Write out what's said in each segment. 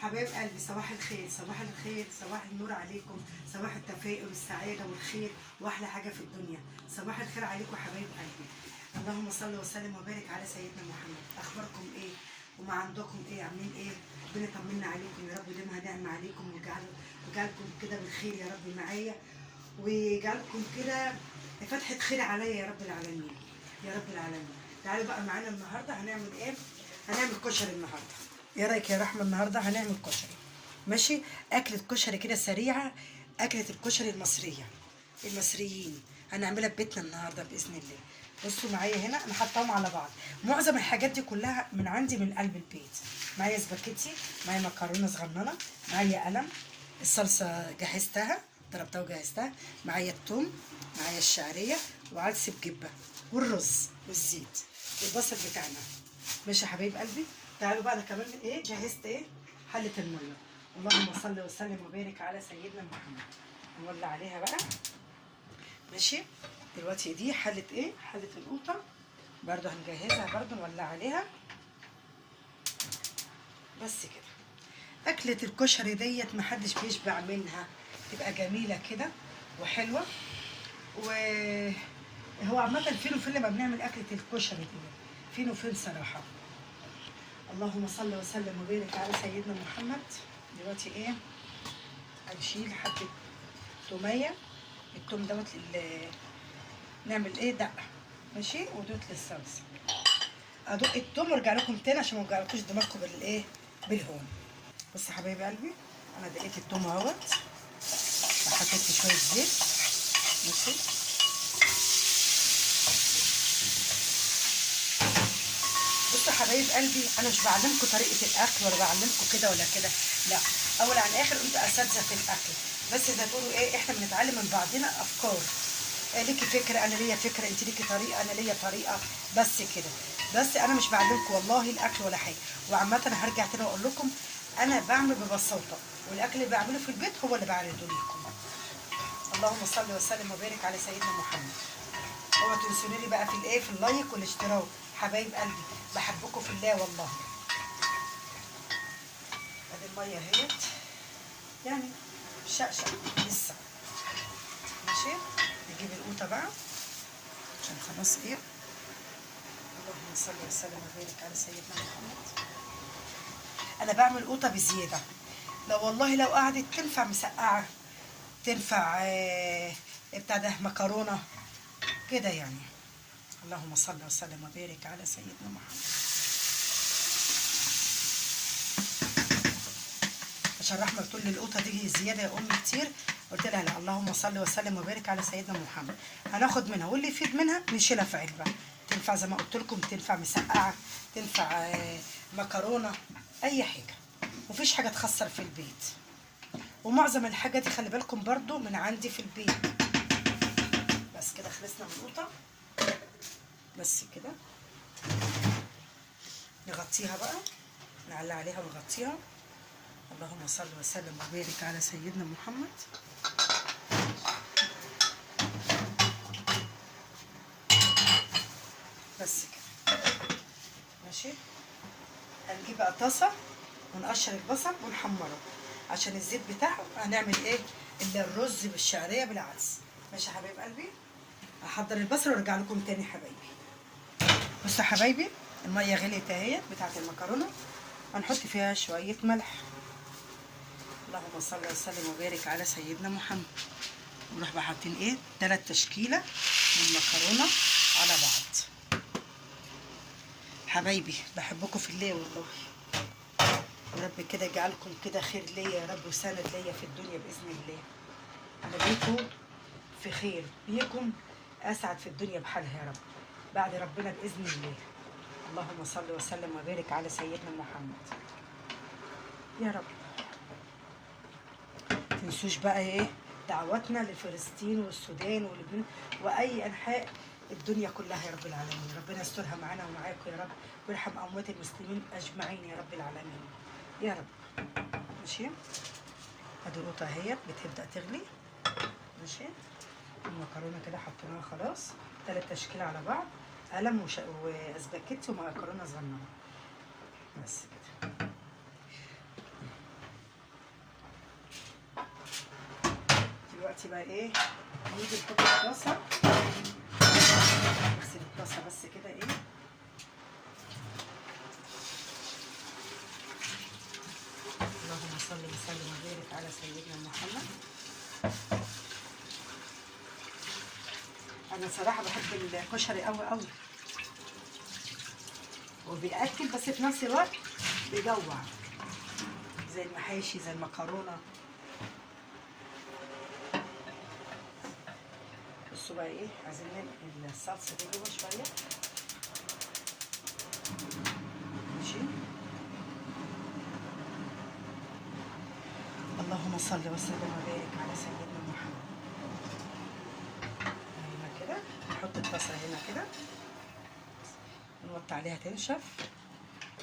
حبايب قلبي، صباح الخير صباح الخير، صباح النور عليكم، صباح التفاؤل والسعاده والخير واحلى حاجه في الدنيا. صباح الخير عليكم حبايب قلبي. اللهم صل وسلم وبارك على سيدنا محمد. اخباركم ايه وما عندكم ايه؟ عاملين ايه؟ ربنا يطمنا عليكم يا رب، وديمها نعمه عليكم، ويجعلكم كده بالخير يا رب معايا، ويجعلكم كده فتحه خير عليا يا رب العالمين، يا رب العالمين. تعالوا بقى معانا النهارده هنعمل ايه؟ هنعمل كشري النهارده. ايه رايك يا رحمه؟ النهارده هنعمل كشري، ماشي؟ اكله كشري كده سريعه، اكله الكشري المصريين هنعملها في بيتنا النهارده باذن الله. بصوا معايا هنا انا حطاهم على بعض. معظم الحاجات دي كلها من عندي من قلب البيت. معايا سباكيتي، معايا مكرونه صغننه، معايا قلم، الصلصه جهزتها، ضربتها وجهزتها، معايا الثوم، معايا الشعريه وعدس بجبه والرز والزيت والبصل بتاعنا. ماشي يا حبايب قلبي. تعالوا بقى انا كمان ايه جهزت ايه؟ حله الميه. اللهم صل وسلم وبارك على سيدنا محمد. نولع عليها بقى، ماشي؟ دلوقتي دي حله ايه؟ حله القوطه، برضو هنجهزها، برضو نولع عليها. بس كده اكله الكشري ديت محدش بيشبع منها، تبقى جميله كده وحلوه. وهو عامه فين وفين لما بنعمل اكله الكشري دي، فين وفين صراحه. اللهم صل وسلم وبارك على سيدنا محمد. دلوقتي ايه؟ هنشيل حبه توميه، التوم دوت نعمل ايه؟ دقه، ماشي؟ ودوت للصلصه. ادق التوم وارجع لكم تاني عشان ما اوجعلكوش دماغكم بالايه؟ بالهون. بصوا يا حبايب قلبي، انا دقيت التوم اهوت وحطيت شويه زيت، ماشي؟ بصوا يا حبايب قلبي، انا مش بعلمكم طريقه الاكل ولا بعلمكم كده ولا كده، لا. اول عن اخر انتوا اساتذه في الاكل، بس زي تقولوا ايه، احنا بنتعلم من بعضنا افكار. ليكي فكره، انا ليا فكره، انت ليكي طريقه، انا ليا طريقه، بس كده. بس انا مش بعلمكم والله الاكل ولا حاجه. وعامه هرجع تاني واقول لكم، انا بعمل ببساطه، والاكل اللي بعمله في البيت هو اللي بعرضه لكم. اللهم صل وسلم وبارك على سيدنا محمد. اوعوا تنسوني لي بقى في الايه، في اللايك والاشتراك. حبايب قلبي بحبكم في الله والله. ادي الميه اهيت، يعني شقشق لسه، ماشي؟ نجيب القوطه بقى عشان خلاص ايه. اللهم صل وسلم وبارك على سيدنا محمد. انا بعمل قوطه بزياده، لا والله لو قعدت تنفع مسقعه، تنفع بتاع ده مكرونه كده يعني. اللهم صل وسلم وبارك على سيدنا محمد. عشان رحمه بتقول لي القوطه دي زياده يا امي كتير، قلت لها لا، اللهم صل وسلم وبارك على سيدنا محمد. هناخد منها واللي يفيد منها نشيلها في علبه، تنفع زي ما قلت لكم، تنفع مسقعه، تنفع مكرونه، اي حاجه، مفيش حاجه تخسر في البيت. ومعظم الحاجه دي خلي بالكم برضو من عندي في البيت. بس كده خلصنا من القوطه، بس كده نغطيها بقى، نعلق عليها ونغطيها. اللهم صل وسلم وبارك على سيدنا محمد. بس كده ماشي. هنجيب بقى طاسه ونقشر البصل ونحمره عشان الزيت بتاعه. هنعمل ايه؟ اللي الرز بالشعريه بالعدس. ماشي يا حبايب قلبي، هحضر البصل وارجع لكم تاني حبايبي. بصوا يا حبايبي، الميه غليت اهي بتاعت المكرونه، هنحط فيها شويه ملح. اللهم صل وسلم وبارك على سيدنا محمد. ونروح بقى حاطين ايه؟ 3 تشكيله من المكرونه على بعض. حبايبي بحبكم في الله والله، يا رب كده يجعلكم كده خير ليا يا رب، وسند ليا في الدنيا باذن الله. انا بيكم في خير، بيكم اسعد في الدنيا بحالها يا رب، بعد ربنا باذن الله. اللهم صل وسلم وبارك على سيدنا محمد يا رب. تنسوش بقى ايه دعواتنا لفلسطين والسودان ولبنان واي انحاء الدنيا كلها يا رب العالمين. ربنا يسترها معانا ومعاكم يا رب، ويرحم اموات المسلمين اجمعين يا رب العالمين يا رب. ماشي؟ ادي القوطه اهيت بتبدا تغلي، ماشي؟ المكرونه كده حطيناها خلاص، 3 تشكيله على بعض، قلم واسباجيتي ومكرونه صغننه، بس كده. دلوقتي بقى ايه، نيجي نحط الطاسه، نغسل الطاسه بس كده ايه. اللهم صل وسلم وبارك على سيدنا محمد. انا صراحه بحب الكشري قوي قوي، وبيأكل بس في نفس الوقت بيجوع، زي المحاشي زي المكرونه. بصوا بقى ايه، عايزين ننقل الصلصه دي جوه شويه. ماشي. اللهم صل وسلم وبارك على سيدنا محمد. هنا كده نحط الطاسه هنا كده، نوطي عليها تنشف،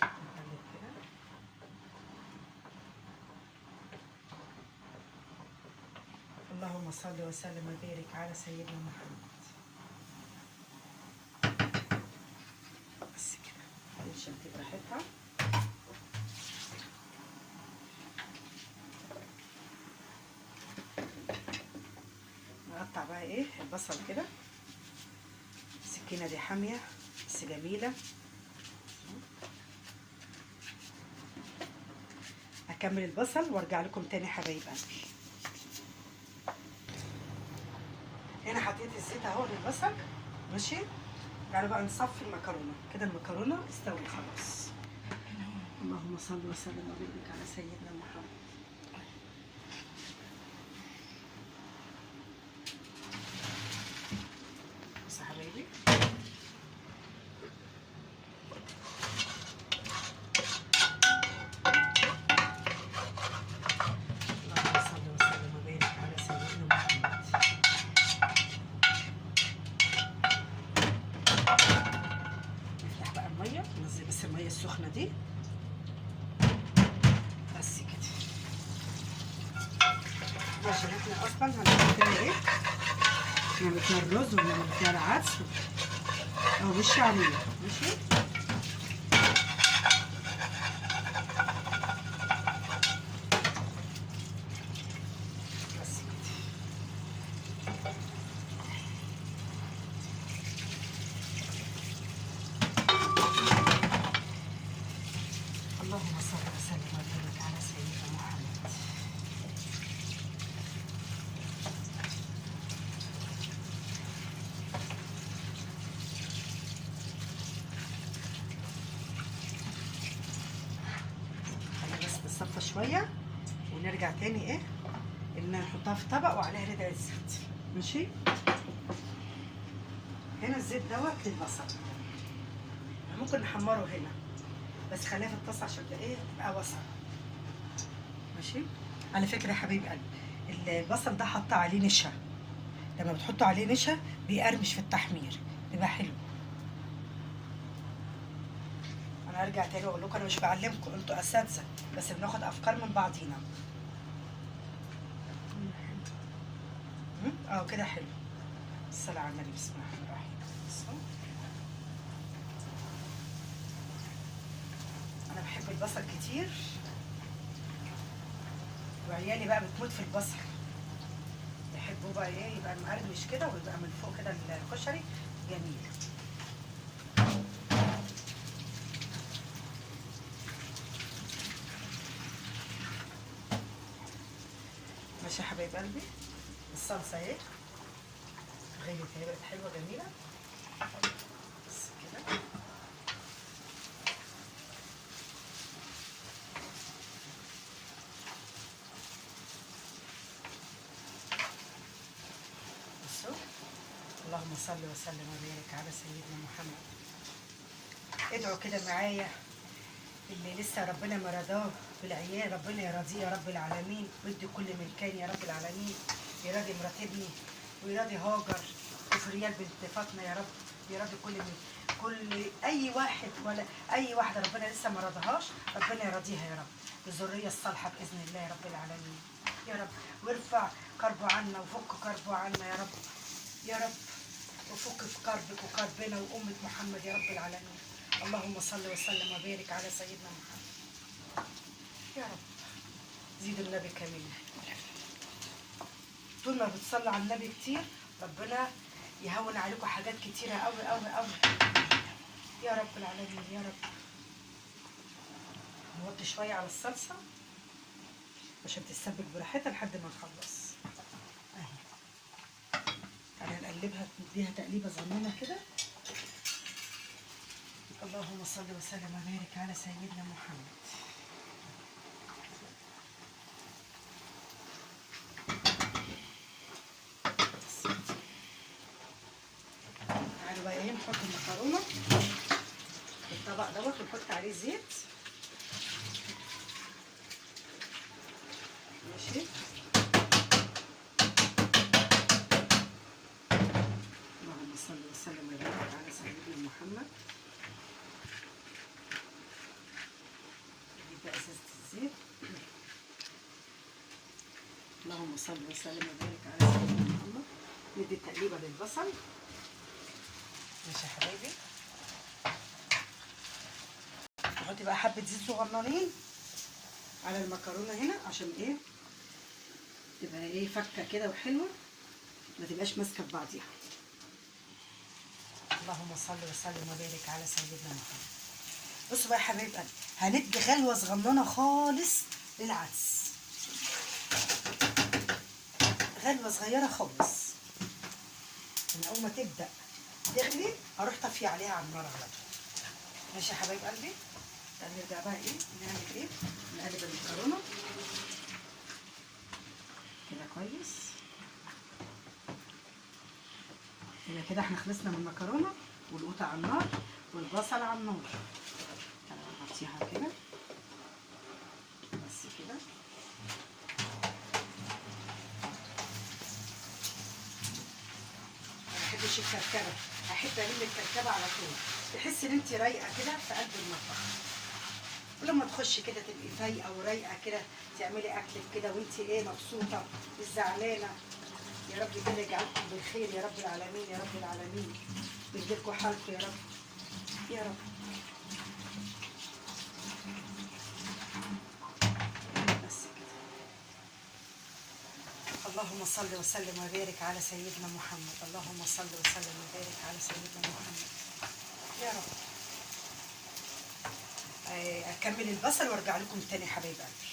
نقلب كده. اللهم صل وسلم وبارك على سيدنا محمد. بس كده تنشف دي براحتها. نقطع بقى ايه البصل كده، السكينه دي حاميه بس جميله. هكمل البصل وارجع لكم تاني حبايب قلبي. هنا حطيت الزيت اهو للبصل. ماشي. تعالوا بقى نصفي المكرونه كده، المكرونه استوت خلاص. اللهم صل وسلم وبارك على سيدنا محمد. بصوا يا حبايبي، اللهم صل وسلم وبارك على سيدنا محمد. نفتح بقى الميه، ننزل بس الميه السخنه دي بس كده، عشان احنا اصلا هنعمل فيها ايه، نعمل فيها الرز ونعمل فيها العدس او بالشعريه. ماشي. بس كده. اللهم صل وسلم وبارك على سيدنا محمد. خلينا بس نصفى شويه ونرجع تاني ايه، ان نحطها في طبق وعليها ربع الزيت. ماشي. هنا الزيت دوت للبصل، ممكن نحمره هنا بس خليها في الطاسه عشان ايه تبقى وسط. ماشي. على فكره يا حبيب قلبي، البصل ده حط عليه نشا، لما بتحطوا عليه نشا بيقرمش في التحمير، بيبقى حلو. انا هرجع تاني واقول لكم انا مش بعلمكم، انتوا اساتذه بس بناخد افكار من بعضينا. كده حلو. الصلاة على النبي. بسم الله الرحمن الرحيم. انا بحب البصل كتير، وعيالي بقى بتموت في البصل، يحبوا بقى ايه يبقى مقرمش كده ويبقى من فوق كده الكشري جميل. ماشي يا حبايب قلبي، الصلصه اهي غليت اهي، بقت حلوه جميله بس كده. بصوا، اللهم صل وسلم وبارك على سيدنا محمد. ادعوا كده معايا، اللي لسه ربنا ما رضاه بالعيال ربنا يرضيه يا رب العالمين، ويدي كل من كان يا رب العالمين، يراضي مرات ابني ويراضي هاجر وفريال بنت فاطمه يا رب، يراضي كل اي واحد ولا اي واحده ربنا لسه ما رضاهاش، ربنا يراضيها يا رب بالذريه الصالحه باذن الله يا رب العالمين يا رب. وارفع كربه عنا وفك كربه عنا يا رب يا رب، وفك كربك وكربنا وامه محمد يا رب العالمين. اللهم صل وسلم وبارك على سيدنا محمد يا رب. زيد النبي كمين. طول ما بتصلوا على النبي كتير ربنا يهون عليكم حاجات كتيره قوي قوي قوي يا رب العالمين يا رب. نوطي شويه على الصلصه عشان تتسبك براحتها لحد ما نخلص. اهي تعالى نقلبها نديها تقليبه صغننه كده. اللهم صل وسلم وبارك على سيدنا محمد. تعالوا بقى ايه نحط المكرونه في الطبق دوت ونحط عليه زيت. ماشي. اللهم صل وسلم وبارك على سيدنا محمد. نجيب بقى ازازه الزيت. اللهم صل وسلم وبارك على سيدنا محمد. ندي تقليبه للبصل. ماشي يا حبايبي. نحط بقى حبه زيت صغننين على المكرونه هنا عشان ايه تبقى ايه فكه كده وحلوه ما تبقاش ماسكه في بعضيها. اللهم صل وسلم وبارك على سيدنا محمد. بصوا بقى يا حبايب قلبي هندي غلوه صغننه خالص للعدس. غلوه صغيره خالص. من اول ما تبدا تغلي هروح طافيه عليها على النار على طول. ماشي يا حبايب قلبي. نرجع بقى ايه نعمل ايه نقلب المكرونه كده كويس. يبقى كده احنا خلصنا من المكرونه والقوطه على النار والبصل على النار. نغطيها كده بس كده. ما بحبش الكركبه، احب ارمي الكركبه على طول. تحسي ان انت رايقه كده في قلب المطبخ. ولما تخشي كده تبقي فايقه ورايقه كده تعملي اكلك كده وانت ايه مبسوطه مش زعلانه. يا رب كده يجعلكم بالخير يا رب العالمين يا رب العالمين. يجزيكم حالكم يا رب يا رب. بس كده. اللهم صل وسلم وبارك على سيدنا محمد. اللهم صل وسلم وبارك على سيدنا محمد يا رب. اكمل البصل وارجع لكم تاني حبايب قلبي.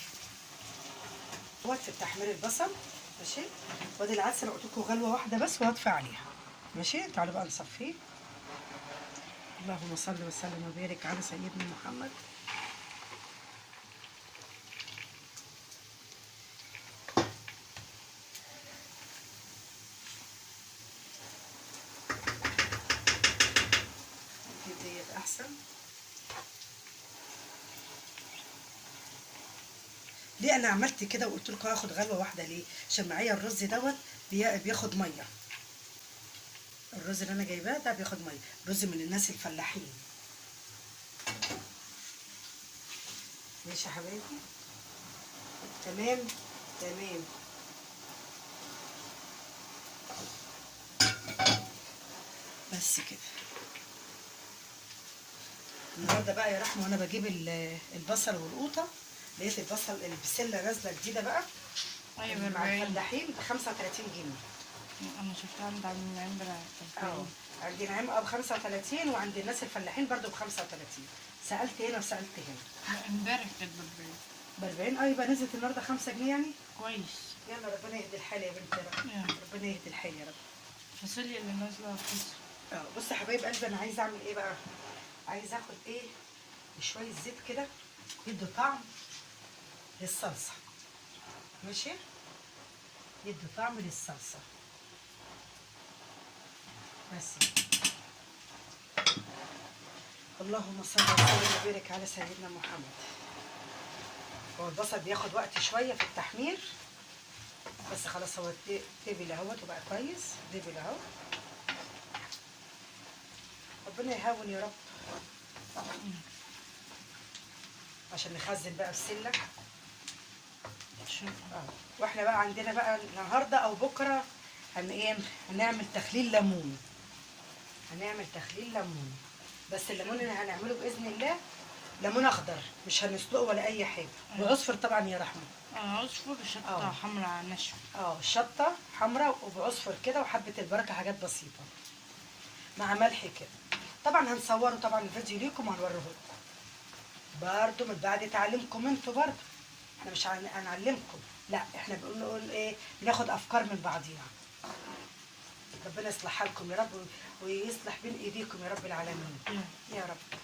وقت تحمير البصل ماشي. وادي العدس انا قلت لكم غلوه واحده بس وهطفي عليها. ماشي. تعالوا بقى نصفيه. اللهم صل وسلم وبارك على سيدنا محمد. ديت احسن. ليه انا عملت كده وقلت لكم هاخد غلوه واحده ليه؟ عشان معايا الرز دوت بياخد ميه. الرز اللي انا جايباه ده بياخد ميه. رز من الناس الفلاحين. ماشي يا حبايبي. تمام تمام. بس كده. النهارده بقى يا رحمه وانا بجيب البصل والقوطه لقيت البسله نازله جديده بقى. ايوه مع الفلاحين ب 35 جنيه. انا شفتها عند عم النعيم اه عند نعيم ب 35 وعند الناس الفلاحين برده ب 35. سالت هنا وسالت هنا. امبارح كانت ب 40. اه يبقى نزلت النهارده 5 جنيه يعني. كويس. يلا ربنا يهدي الحال يا بنتي بقى. ربنا يهدي الحال يا رب. الفاصوليا اللي نازله رخيصه. بصي يا حبايب قلبي انا عايزه اعمل ايه بقى؟ عايزه اخد ايه شويه زيت كده يدوا طعم للصلصه. ماشي. يدوا طعم للصلصه بس. اللهم صل وسلم وبارك على سيدنا محمد. هو البصل بياخد وقت شويه في التحمير بس خلاص هو دبل اهوت وبقى كويس. دبل اهو. ربنا يهون يا رب. عشان نخزن بقى بسله. واحنا بقى عندنا بقى النهارده او بكره هنعمل تخليل ليمون. هنعمل تخليل ليمون بس الليمون اللي هنعمله باذن الله ليمون اخضر مش هنسلقه ولا اي حاجه. وعصفر طبعا يا رحمه. عصفر شطة حمراء نشوة. الشطه حمراء وبعصفر كده وحبه البركه، حاجات بسيطه مع ملح كده. طبعا هنصوره طبعا الفيديو ليكم وهنوريه لكم برضه من بعد تعليمكم انتوا برضه. احنا مش هنعلمكم، لا احنا بنقول ايه، بناخد افكار من بعضينا. ربنا يصلح حالكم يا رب ويصلح بين ايديكم يا رب العالمين يا رب.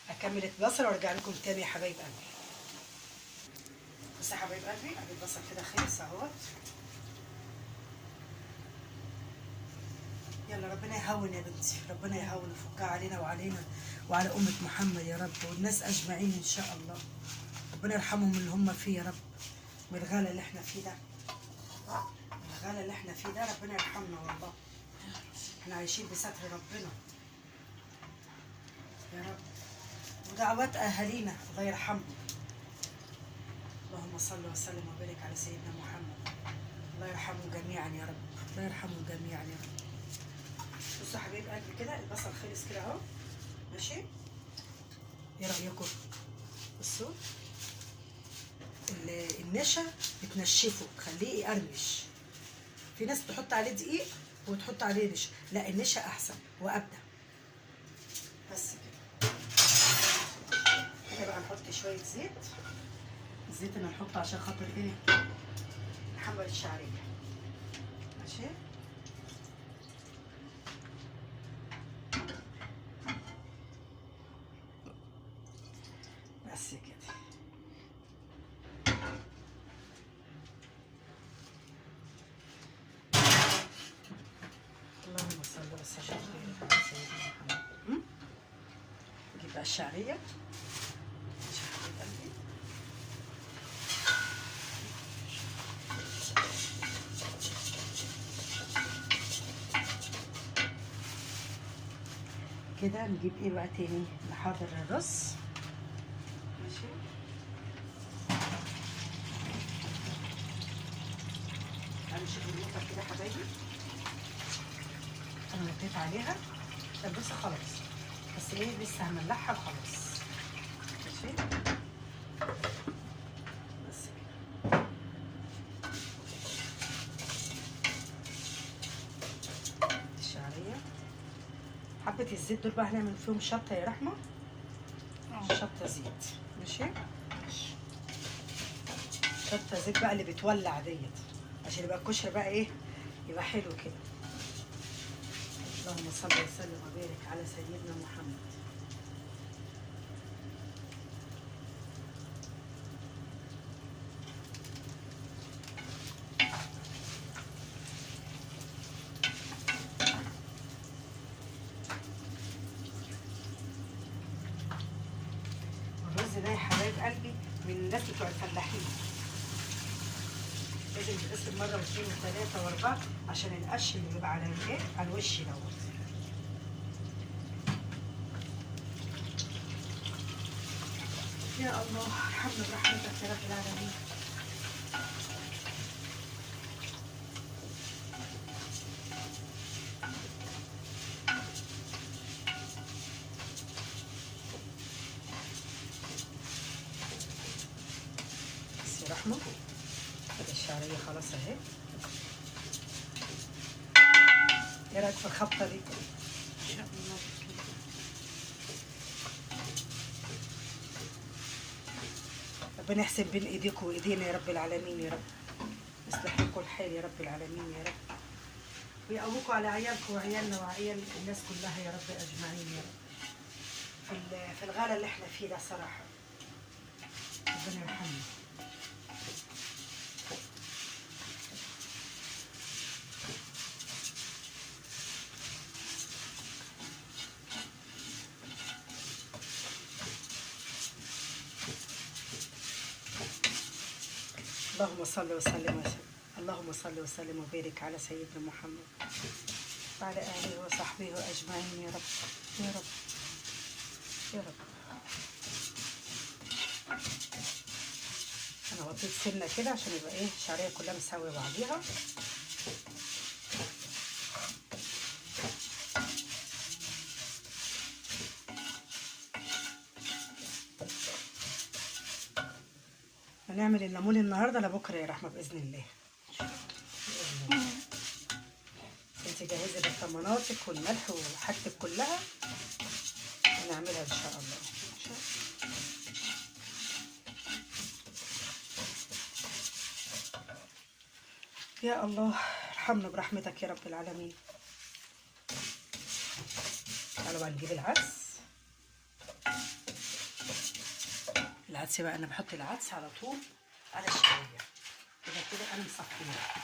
اكمل البصل وارجع لكم تاني يا حبايب قلبي. بص يا حبايب قلبي، ادي البصل كده خلص اهوت. يلا ربنا يهون يا بنتي، ربنا يهون ويفكها علينا وعلينا وعلى أمة محمد يا رب والناس أجمعين إن شاء الله. ربنا يرحمهم من اللي هم فيه يا رب، من الغلا اللي احنا فيه ده، الغلا اللي احنا فيه ده. ربنا يرحمنا والله، احنا عايشين بستر ربنا يا رب ودعوات أهالينا الله يرحمهم. اللهم صل وسلم وبارك على سيدنا محمد. الله يرحمهم جميعا يا رب، الله يرحمهم جميعا يا رب. بصوا حبايب قلبي كده البصل خلص كده اهو، ماشي؟ ايه رايكم؟ بصوا النشا بتنشفه تخليه يقرمش. في ناس تحط عليه دقيق وتحط عليه نشا، لا النشا احسن وابدا. بس كده. هنا بقى نحط شويه زيت. الزيت اللي هنحطه عشان خاطر ايه؟ نحمر الشعريه، ماشي؟ بس كده. اللهم صل وسلم على سيدنا محمد. نجيب بقى الشعريه، ماشي يا حبيب قلبي. كده نجيب ايه بقى تاني؟ نحضر الرز، ماشي؟ هنشوف النقطة كده يا حبايبي، انا نطيت عليها. طب بص خلاص، بس ايه لسه هنملحها وخلاص، ماشي؟ بس كده. الشعرية حبة الزيت دول بقى هنعمل فيهم شطة يا رحمة، شطة زيت، ماشي؟ شطة زيت بقى اللي بتولع ديت، عشان يبقى الكشري بقى ايه، يبقى حلو كده. اللهم صل وسلم وبارك على سيدنا محمد. الرز ده يا حبايب قلبي من الناس بتوع الفلاحين، لازم يتغسل مره واثنين وثلاثه واربعه عشان القش اللي بيبقى على الايه، على الوش دوت. يا الله ارحمنا برحمتك يا رب العالمين. بس يا رحمه كده الشعريه خلاص اهي. ايه رايك في الخبطه دي؟ ان شاء الله. ربنا يحسن بين ايديكم وايدينا يا رب العالمين يا رب، يصلح لكم الحال يا رب العالمين يا رب، ويقومكم على عيالكم وعيالنا وعيال الناس كلها يا رب اجمعين يا رب، في الغلا اللي احنا فيه ده صراحه. ربنا يرحمنا. اللهم صل وسلم اللهم صل وسلم وبارك على سيدنا محمد وعلى آله وصحبه أجمعين يا رب يا رب يا رب. أنا وطيت سنة كده عشان يبقى إيه الشعرية كلها مساوية بعضيها. هنعمل الليمون النهارده لبكره يا رحمه باذن الله. انت جهزي برطماناتك والملح وحاجتك كلها ونعملها ان شاء الله. يا الله ارحمنا برحمتك يا رب العالمين. تعالوا بقى نجيب العدس بقى. انا بحط العدس على طول على الشعريه كده كده، انا مصفيها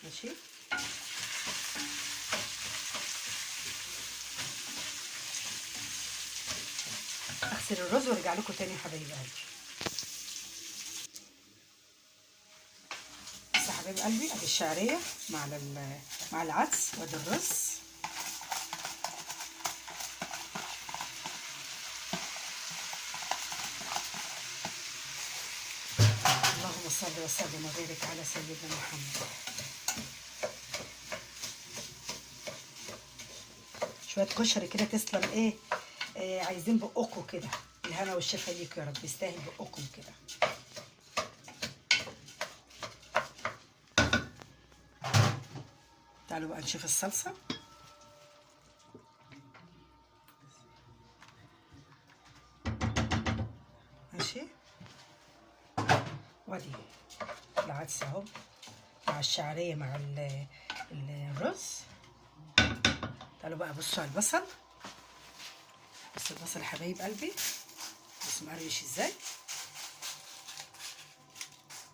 ماشي. اغسل الرز وارجع لكم تاني يا حبايب قلبي. بس يا حبايب قلبي ادي الشعريه مع العدس وادي الرز. اللهم صل وسلم وبارك على سيدنا محمد. شويه كشري كده تسلم ايه، عايزين بقكم كده. الهنا والشفا ليكم يا رب، يستاهل بقكم كده. تعالوا بقى نشوف الصلصه. ماشي، وادي العدس اهو مع الشعريه مع الرز. تعالوا بقى بصوا على البصل. بصوا البصل يا حبايب قلبي، بصوا مقرمش ازاي.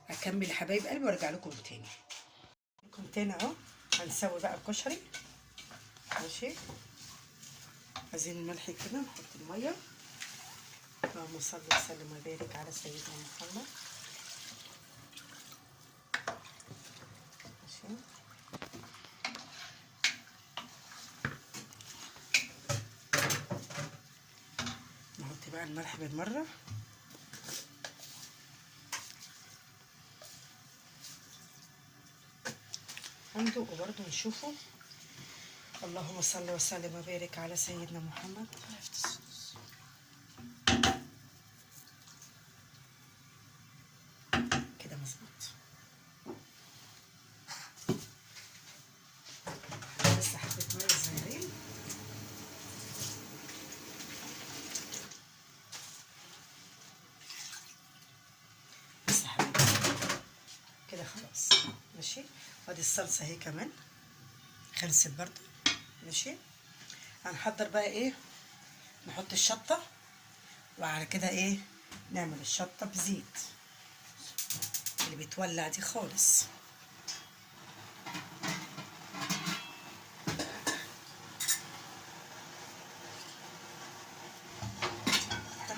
هكمل يا حبايب قلبي وارجع لكم تاني اهو. هنسوي بقى الكشري ماشي. عايزين الملح كده، نحط الميه. اللهم صل وسلم وبارك على سيدنا محمد ماشي. نحط بقى الملح بالمره. هندوق برضه نشوفه. اللهم صل وسلم وبارك على سيدنا محمد. كده مظبوط. لسه حبة مية صغيرين. بس حبيبي كده خلاص ماشي. وادي الصلصة اهي كمان خلصت برضه ماشي. هنحضر بقى ايه، نحط الشطة وعلى كده ايه نعمل الشطة بزيت اللي بتولع دي خالص.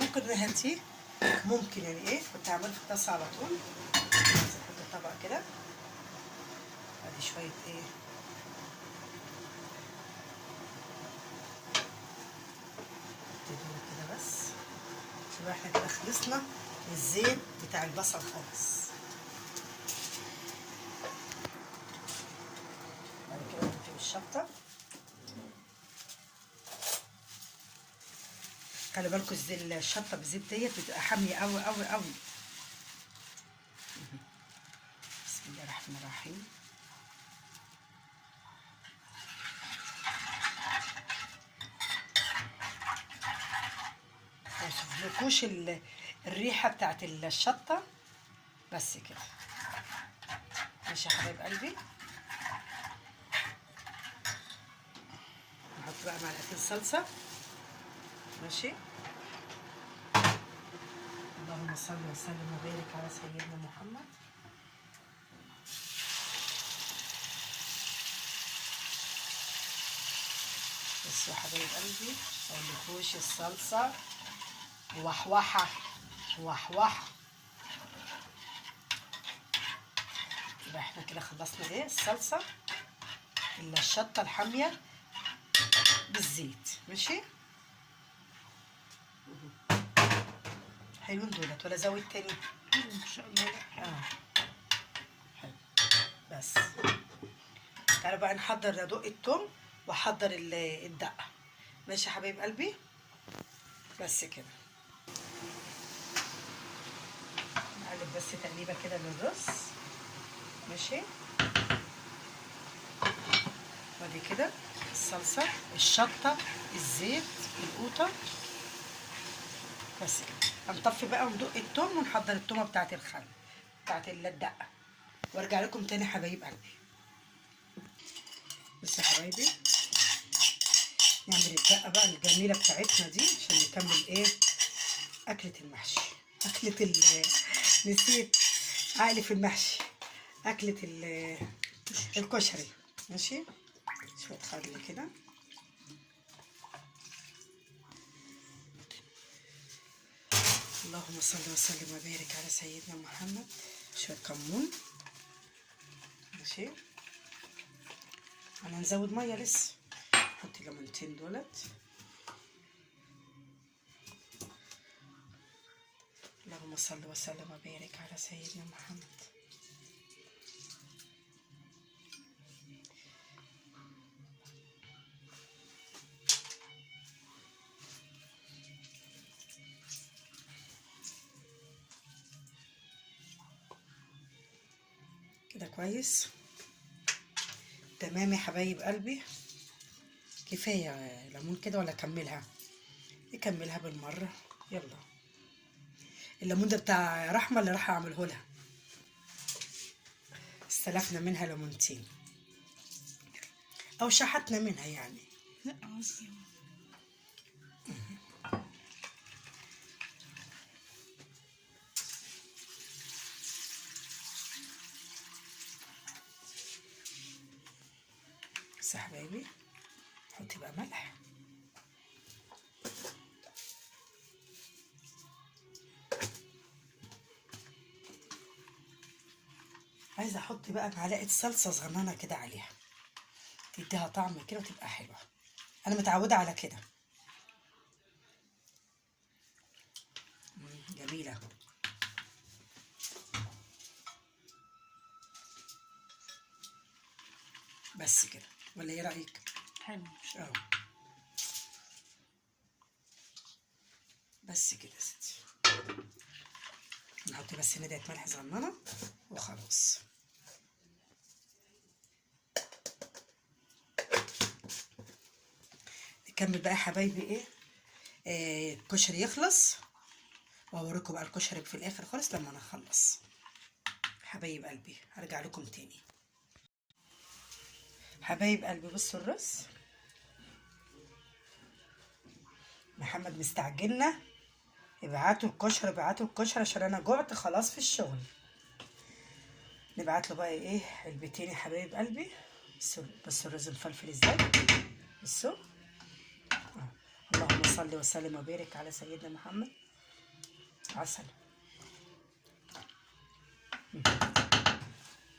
ممكن نهديه، ممكن يعني ايه كنت هعمله في الطاسة على طول. نحط الطبق كده. ادي شوية ايه كده بس. يبقى احنا كده خلصنا من الزيت بتاع البصل خالص. بعد كده نحط الشطة. خلي بالكوا الشطة بالزيت ديت بتبقى حامية قوي قوي قوي. بسم الله الرحمن الرحيم. ما تشوفوش الريحة بتاعت الشطة بس كده ماشي يا حبايب قلبي. نحط بقى معلقتين صلصة ماشي. اللهم صل وسلم وبارك على سيدنا محمد. بصوا يا حبايب قلبي، مقولكوش الصلصة وحوحة وحوحة. يبقى احنا كده خلصنا ايه الصلصة الا الشطة الحامية بالزيت ماشي. حلوين دولت ولا زود تاني؟ ان شاء الله. حلو بس. تعالوا بقى نحضر ادق التوم واحضر الدقة ماشي يا حبايب قلبي. بس كده نقلب بس تقليبه كده للرز. ماشي. وادي كده الصلصه، الشطه، الزيت، القوطه. بس كده هنطفي بقى وندق التوم ونحضر التومه بتاعت الخل بتاعت الدقه، وارجع لكم تاني حبايب قلبي. بس يا حبايبي نعمل الدقه بقى الجميله بتاعتنا دي عشان نكمل ايه اكله المحشي. نسيت عقلي في المحشي، اكله الكشري. ماشي. شويه خل كده. اللهم صل وسلم وبارك على سيدنا محمد. شويه كمون. ماشي. انا هنزود ميه لسه. نحط الليمونتين دولت. اللهم صل وسلم وبارك على سيدنا محمد. كده كويس تمام يا حبايب قلبي. كفايه ليمون كده ولا اكملها؟ نكملها بالمره. يلا. الليمون ده بتاع رحمه اللي راح اعمله لها، استلفنا منها ليمونتين او شحتنا منها يعني. لا قصدي بس يا حبايبي نحط بقى ملح. عايزه احط بقى معلقه صلصه صغننه كده عليها، تديها طعم كده وتبقى حلوه. انا متعوده على كده. جميله. بس كده ولا ايه رايك؟ حلو. اه بس كده يا ستي. نحط بس ندعه ملح صغننه وخلاص. نكمل بقى يا حبايبي الكشري يخلص واوريكم بقى الكشري في الاخر خالص لما انا اخلص. حبايب قلبي هرجع لكم تاني. حبايب قلبي بصوا الرز. محمد مستعجلنا، ابعتوا الكشري ابعتوا الكشري عشان انا جعت خلاص في الشغل. نبعت له بقى علبتين يا حبايب قلبي. بصوا الرز مفلفل ازاي. بصوا. اللهم صل وسلم وبارك على سيدنا محمد. عسل.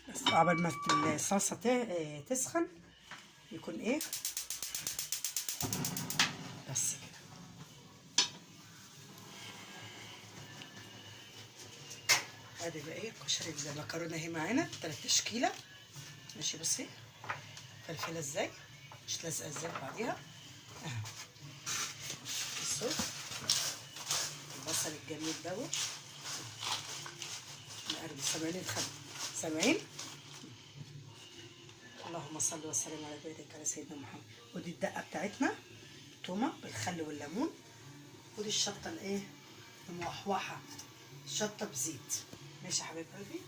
بس قبل ما الصلصه تسخن يكون بس كده. ادي بقى الكشري المكرونه اهي معانا 3 تشكيله. ماشي. بصي فلفله ازاي مش لازقه ازاي بعديها. بصوا البصل الجميل دوت نقرب. سامعين. اللهم صل وسلم على بارك على سيدنا محمد. ودي الدقه بتاعتنا تومه بالخل والليمون. ودي الشطه الموحوحه، شطه بزيت. ماشي يا حبايب قلبي.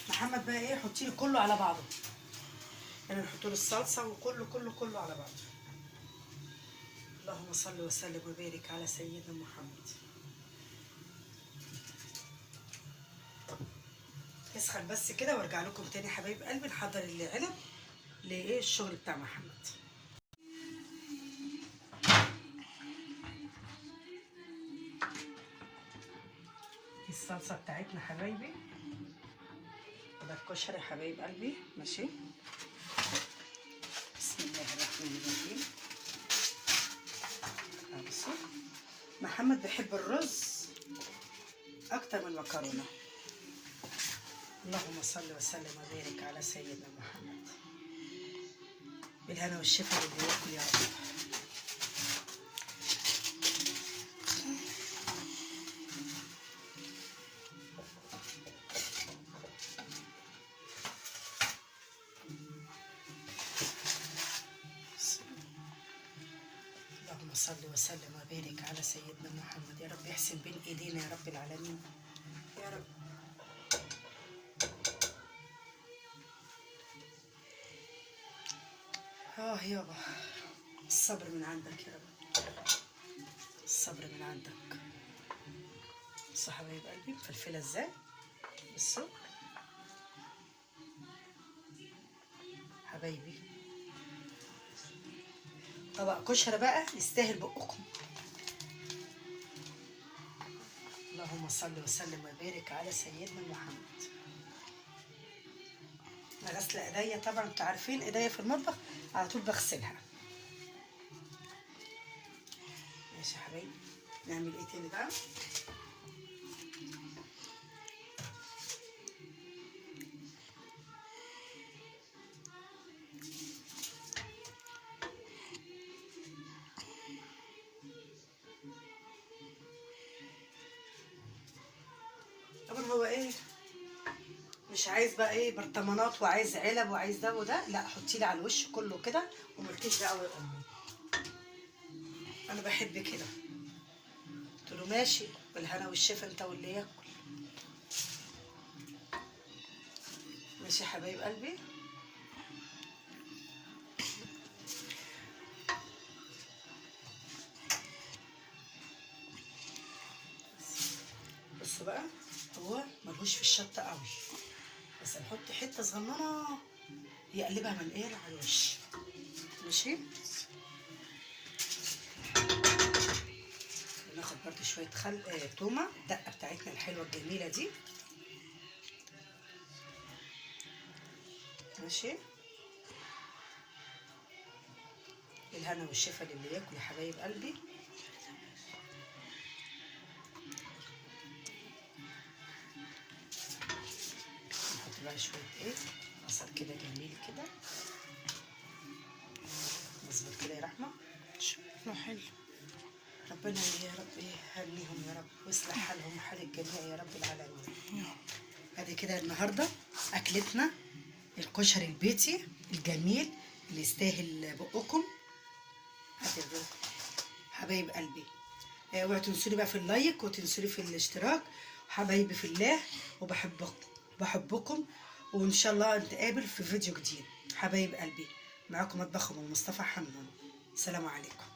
محمد بقى حطي لي كله على بعضه، يعني نحط له الصلصه وكله كله كله على بعضه. اللهم صل وسلم وبارك على سيدنا محمد. اسخن بس كده وارجع لكم تاني حبايب قلبي نحضر العلب الشغل بتاع محمد. الصلصه بتاعتنا حبايبي ده الكشري يا حبايب قلبي. ماشي. بسم الله الرحمن الرحيم. بصوا محمد بيحب الرز اكتر من المكرونه. اللهم صل وسلم وبارك على سيدنا محمد. بالهنا والشفا اللي ياكل يا رب. اللهم صل وسلم وبارك على سيدنا محمد. يا رب يحسن بين ايدينا يا رب العالمين يا رب. يابا الصبر من عندك يا رب، الصبر من عندك. بصوا حبايب قلبي مفلفله ازاي، بصوا حبايبي. طبق كشري بقى يستاهل بقكم. اللهم صل وسلم وبارك على سيدنا محمد. انا غسله ايديا طبعا، انتوا عارفين ايديا في المطبخ على طول بغسلها. ماشي يا حبايبي، نعمل ايه تاني بقى؟ طبعا هو ايه، مش عايز بقى ايه برطمانات وعايز علب وعايز ده وده، لا حطي لي على الوش كله كده وملكيش دعوه يا امي. انا بحب كده. قلت له ماشي، بالهنا والشفا انت واللي ياكل. ماشي يا حبايب قلبي. بصوا بقى، هو ملهوش في الشطه قوي، بس هنحط حته صغننه يقلبها من ايه على الوش. ماشي، ناخد برضه شويه تومه الدقه بتاعتنا الحلوه الجميله دي. ماشي، بالهنا والشفا للي ياكل يا حبايب قلبي. نحط بقى شويه ايه بصل كده جميل كده، مظبوط كده يا رحمه. شكله حلو. ربنا يا رب يهنيهم يا رب ويصلح حالهم وحال الجميع يا رب العالمين. ادي كده النهارده اكلتنا الكشري البيتي الجميل اللي يستاهل بقكم. حبايب قلبي، اوعوا تنسوني بقى في اللايك وتنسوني في الاشتراك. حبايبي في الله وبحبكم وان شاء الله نتقابل في فيديو جديد. حبايب قلبي، معاكم مطبخ ام مصطفى حنون. سلام عليكم.